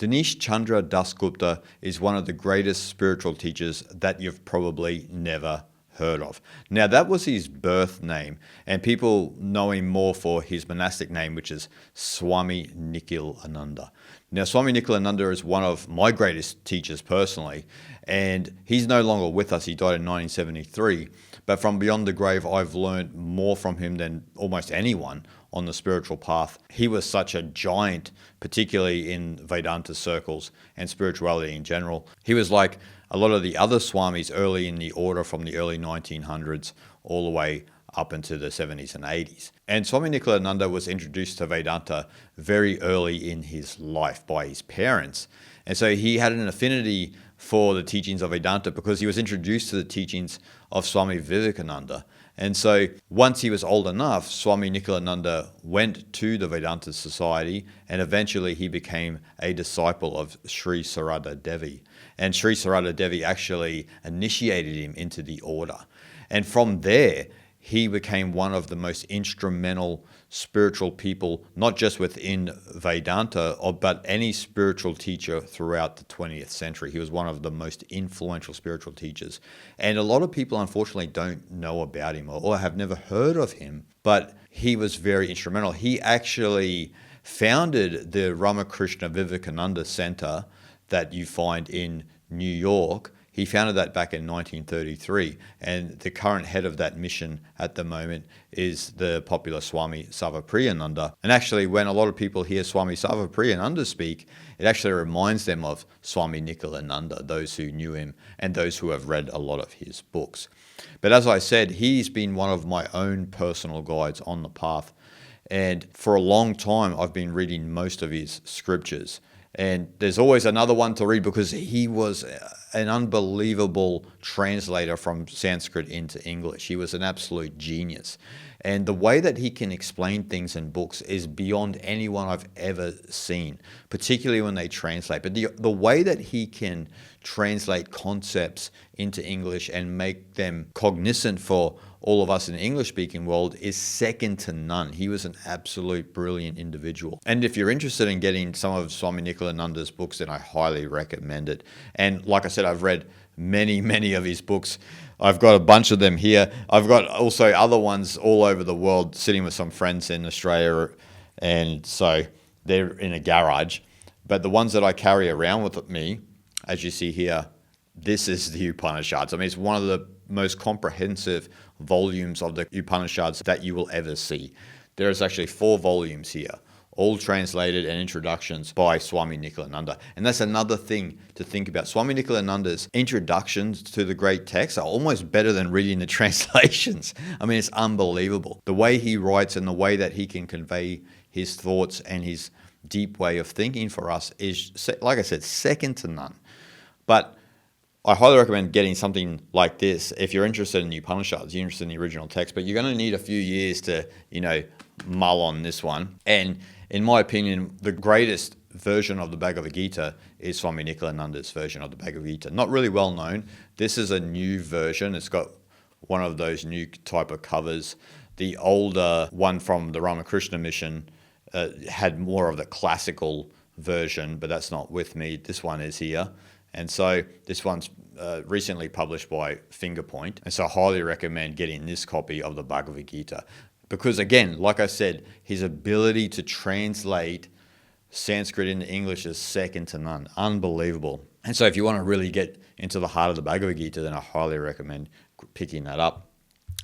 Dinesh Chandra Dasgupta is one of the greatest spiritual teachers that you've probably never heard of. Now, that was his birth name, and people know him more for his monastic name, which is Swami Nikhilananda. Now, Swami Nikhilananda is one of my greatest teachers personally, and he's no longer with us. He died in 1973, but from beyond the grave, I've learned more from him than almost anyone on the spiritual path. He was such a giant, particularly in Vedanta circles and spirituality in general. He was like a lot of the other Swamis early in the order from the early 1900s all the way up into the 70s and 80s. And Swami Nikhilananda was introduced to Vedanta very early in his life by his parents. And so he had an affinity for the teachings of Vedanta because he was introduced to the teachings of Swami Vivekananda. And so once he was old enough, Swami Nikhilananda went to the Vedanta Society, and eventually he became a disciple of Sri Sarada Devi. And Sri Sarada Devi actually initiated him into the order. And from there, he became one of the most instrumental spiritual people, not just within Vedanta, but any spiritual teacher throughout the 20th century. He was one of the most influential spiritual teachers. And a lot of people, unfortunately, don't know about him or have never heard of him, but he was very instrumental. He actually founded the Ramakrishna Vivekananda Center that you find in New York. He founded that back in 1933, and the current head of that mission at the moment is the popular Swami Sarvapriyananda. And actually, when a lot of people hear Swami Sarvapriyananda speak, it actually reminds them of Swami Nikhilananda, those who knew him and those who have read a lot of his books. But as I said, he's been one of my own personal guides on the path. And for a long time, I've been reading most of his scriptures. And there's always another one to read because he was an unbelievable translator from Sanskrit into English. He was an absolute genius. And the way that he can explain things in books is beyond anyone I've ever seen, particularly when they translate. But the way that he can translate concepts into English and make them cognizant for all of us in the English-speaking world is second to none. He was an absolute brilliant individual. And if you're interested in getting some of Swami Nikhilananda's books, then I highly recommend it. And like I said, I've read many of his books. I've got a bunch of them here. I've got also other ones all over the world, sitting with some friends in Australia, and so they're in a garage. But the ones that I carry around with me, as you see here, this is the Upanishads. I mean, it's one of the most comprehensive volumes of the Upanishads that you will ever see. There's actually 4 volumes here, all translated and introductions by Swami Nikhilananda. And that's another thing to think about. Swami Nikhilananda's introductions to the great texts are almost better than reading the translations. I mean, it's unbelievable. The way he writes and the way that he can convey his thoughts and his deep way of thinking for us is, like I said, second to none. But I highly recommend getting something like this if you're interested in the Upanishads, you're interested in the original text, but you're going to need a few years to, mull on this one. And in my opinion, the greatest version of the Bhagavad Gita is Swami Nikhilananda's version of the Bhagavad Gita. Not really well known. This is a new version. It's got one of those new type of covers. The older one from the Ramakrishna mission had more of the classical version, but that's not with me. This one is here. And so this one's recently published by Fingerpoint. And so I highly recommend getting this copy of the Bhagavad Gita. Because again, like I said, his ability to translate Sanskrit into English is second to none. Unbelievable. And so if you want to really get into the heart of the Bhagavad Gita, then I highly recommend picking that up.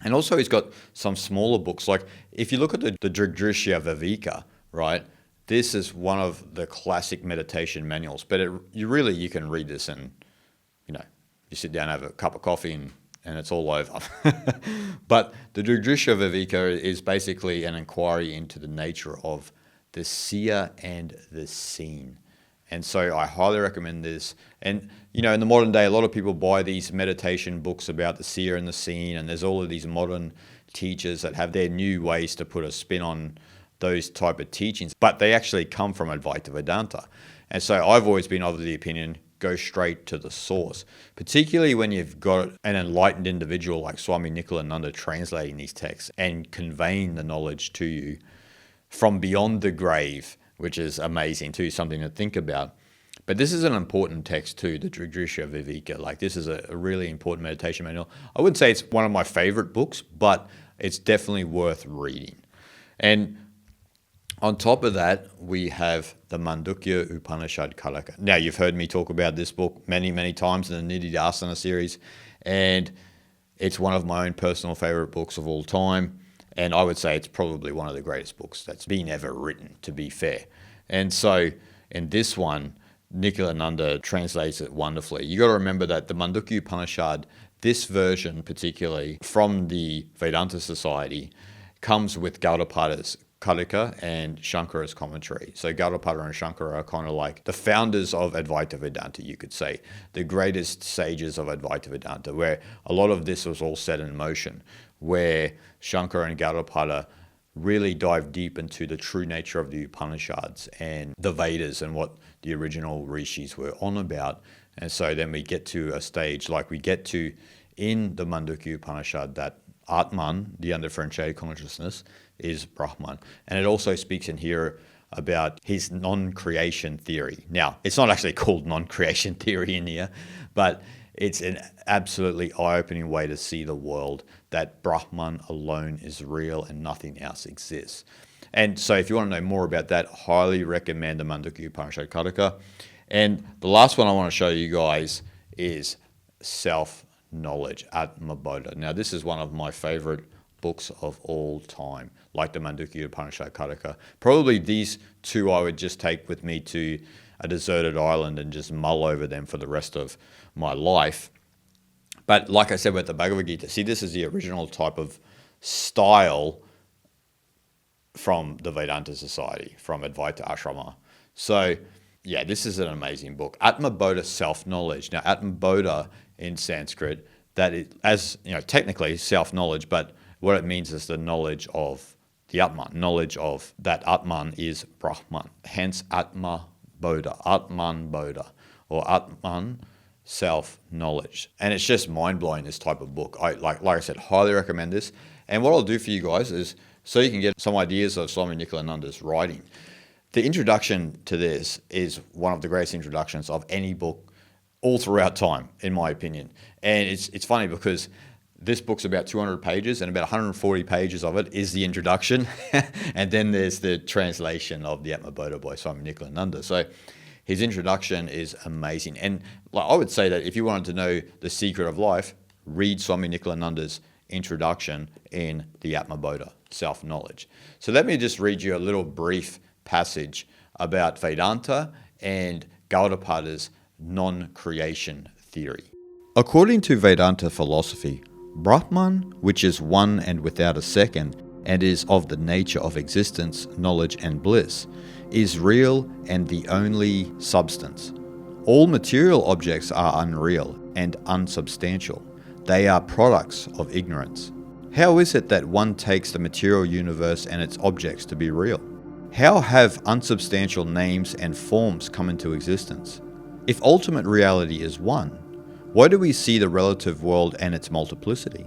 And also he's got some smaller books. Like if you look at the Dridrishya Viveka, right? This is one of the classic meditation manuals, but you can read this and, you sit down, have a cup of coffee and it's all over. But the Dridrishya Viveka is basically an inquiry into the nature of the seer and the seen. And so I highly recommend this. And, in the modern day, a lot of people buy these meditation books about the seer and the seen, and there's all of these modern teachers that have their new ways to put a spin on those type of teachings, but they actually come from Advaita Vedanta. And so I've always been of the opinion, go straight to the source, particularly when you've got an enlightened individual like Swami Nikhilananda translating these texts and conveying the knowledge to you from beyond the grave, which is amazing too, something to think about. But this is an important text too, the Dridrisha Viveka. Like, this is a really important meditation manual. I wouldn't say it's one of my favorite books, but it's definitely worth reading. And on top of that, we have the Mandukya Upanishad Karika. Now, you've heard me talk about this book many, many times in the Nididhasana series, and it's one of my own personal favorite books of all time. And I would say it's probably one of the greatest books that's been ever written, to be fair. And so in this one, Nikhilananda translates it wonderfully. You got to remember that the Mandukya Upanishad, this version particularly from the Vedanta Society, comes with Gaudapada's Karika and Shankara's commentary. So Gaudapada and Shankara are kind of like the founders of Advaita Vedanta, you could say, the greatest sages of Advaita Vedanta, where a lot of this was all set in motion, where Shankara and Gaudapada really dive deep into the true nature of the Upanishads and the Vedas and what the original rishis were on about. And so then we get to a stage like we get to in the Mandukya Upanishad, that Atman, the undifferentiated consciousness, is Brahman. And it also speaks in here about his non-creation theory. Now, it's not actually called non-creation theory in here, but it's an absolutely eye-opening way to see the world, that Brahman alone is real and nothing else exists. And so if you want to know more about that, highly recommend the Mandukya Upanishad Karika. And the last one I want to show you guys is self-knowledge, Atmabodha. Now, this is one of my favorite books of all time, like the Mandukya Upanishad Karika. Probably these two I would just take with me to a deserted island and just mull over them for the rest of my life. But like I said with the Bhagavad Gita, see, this is the original type of style from the Vedanta Society, from Advaita Ashrama. So yeah, this is an amazing book. Atmabodha, self-knowledge. Now, Atmabodha in Sanskrit, that is, as you know, technically self-knowledge, but what it means is the knowledge of the Atman. Knowledge of that Atman is Brahman. Hence Atmabodha, Atman Bodha, or Atman, self-knowledge. And it's just mind-blowing, this type of book. Like I said, highly recommend this. And what I'll do for you guys is, so you can get some ideas of Swami Nikhilananda's writing. The introduction to this is one of the greatest introductions of any book all throughout time, in my opinion. And it's funny because this book's about 200 pages, and about 140 pages of it is the introduction. And then there's the translation of the Atmabodha by Swami Nikhilananda. So his introduction is amazing. And I would say that if you wanted to know the secret of life, read Swami Nikhilananda's introduction in the Atmabodha, self-knowledge. So let me just read you a little brief passage about Vedanta and Gaudapada's non-creation theory. According to Vedanta philosophy, Brahman, which is one and without a second, and is of the nature of existence, knowledge, and bliss, is real and the only substance. All material objects are unreal and unsubstantial. They are products of ignorance. How is it that one takes the material universe and its objects to be real? How have unsubstantial names and forms come into existence? If ultimate reality is one, why do we see the relative world and its multiplicity?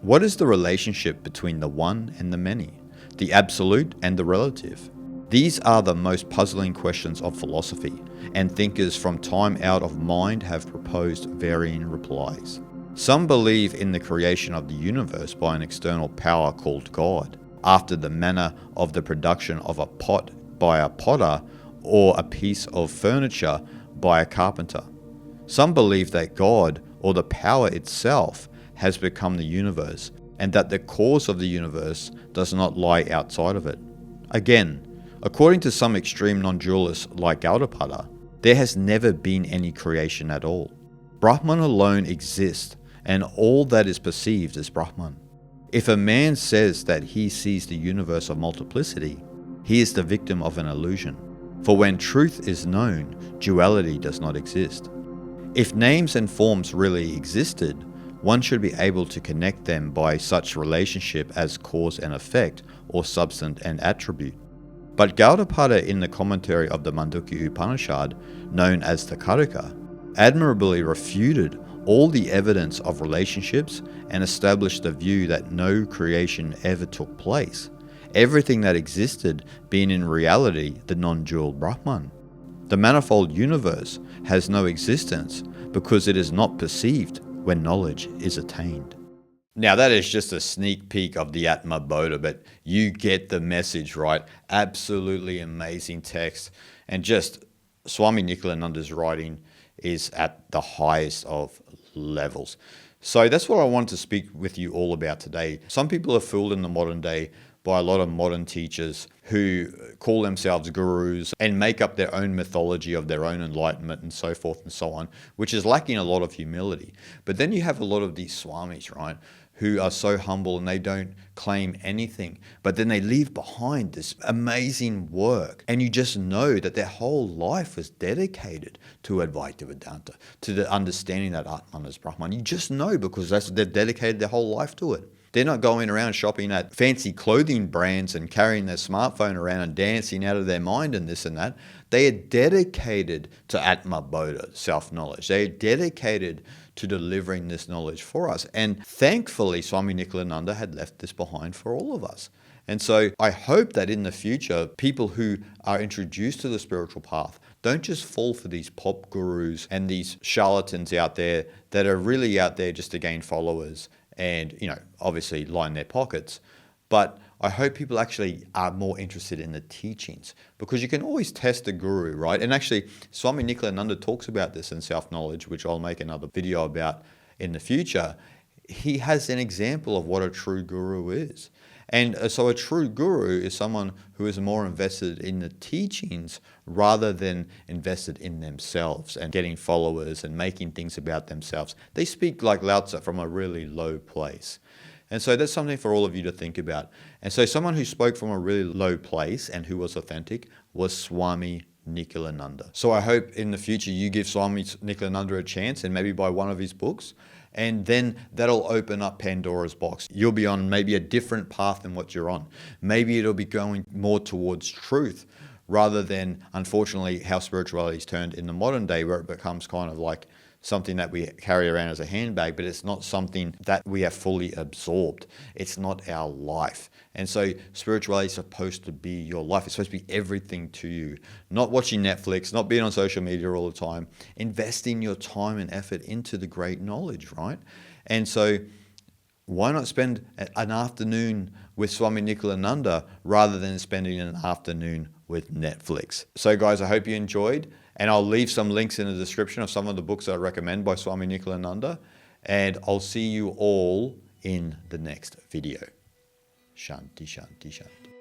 What is the relationship between the one and the many, the absolute and the relative? These are the most puzzling questions of philosophy, and thinkers from time out of mind have proposed varying replies. Some believe in the creation of the universe by an external power called God, after the manner of the production of a pot by a potter or a piece of furniture by a carpenter. Some believe that God, or the power itself, has become the universe, and that the cause of the universe does not lie outside of it. Again, according to some extreme non-dualists like Gaudapada, there has never been any creation at all. Brahman alone exists, and all that is perceived is Brahman. If a man says that he sees the universe of multiplicity, he is the victim of an illusion. For when truth is known, duality does not exist. If names and forms really existed, one should be able to connect them by such relationship as cause and effect, or substance and attribute. But Gaudapada, in the commentary of the Mandukya Upanishad, known as the Karika, admirably refuted all the evidence of relationships and established the view that no creation ever took place, everything that existed being in reality the non-dual Brahman. The manifold universe has no existence because it is not perceived when knowledge is attained. Now that is just a sneak peek of the Atma Bodha, but you get the message, right? Absolutely amazing text. And just Swami Nikhilananda's writing is at the highest of levels. So that's what I wanted to speak with you all about today. Some people are fooled in the modern day by a lot of modern teachers who call themselves gurus and make up their own mythology of their own enlightenment and so forth and so on, which is lacking a lot of humility. But then you have a lot of these swamis, right, who are so humble and they don't claim anything, but then they leave behind this amazing work. And you just know that their whole life was dedicated to Advaita Vedanta, to the understanding that Atman is Brahman. You just know because they've dedicated their whole life to it. They're not going around shopping at fancy clothing brands and carrying their smartphone around and dancing out of their mind and this and that. They are dedicated to Atma Bodha, self-knowledge. They are dedicated to delivering this knowledge for us. And thankfully, Swami Nikhilananda had left this behind for all of us. And so I hope that in the future, people who are introduced to the spiritual path don't just fall for these pop gurus and these charlatans out there that are really out there just to gain followers and, obviously line their pockets. But I hope people actually are more interested in the teachings, because you can always test a guru, right? And actually, Swami Nikhilananda talks about this in Self-Knowledge, which I'll make another video about in the future. He has an example of what a true guru is. And so a true guru is someone who is more invested in the teachings rather than invested in themselves and getting followers and making things about themselves. They speak like Lao Tzu from a really low place. And so that's something for all of you to think about. And so someone who spoke from a really low place and who was authentic was Swami Nikhilananda. So I hope in the future you give Swami Nikhilananda a chance and maybe buy one of his books. And then that'll open up Pandora's box. You'll be on maybe a different path than what you're on. Maybe it'll be going more towards truth rather than, unfortunately, how spirituality is turned in the modern day, where it becomes kind of like something that we carry around as a handbag, but it's not something that we have fully absorbed. It's not our life. And so spirituality is supposed to be your life. It's supposed to be everything to you. Not watching Netflix, not being on social media all the time. Investing your time and effort into the great knowledge, right? And so why not spend an afternoon with Swami Nikhilananda rather than spending an afternoon with Netflix? So guys, I hope you enjoyed. And I'll leave some links in the description of some of the books that I recommend by Swami Nikhilananda. And I'll see you all in the next video. Shanti, Shanti, Shanti.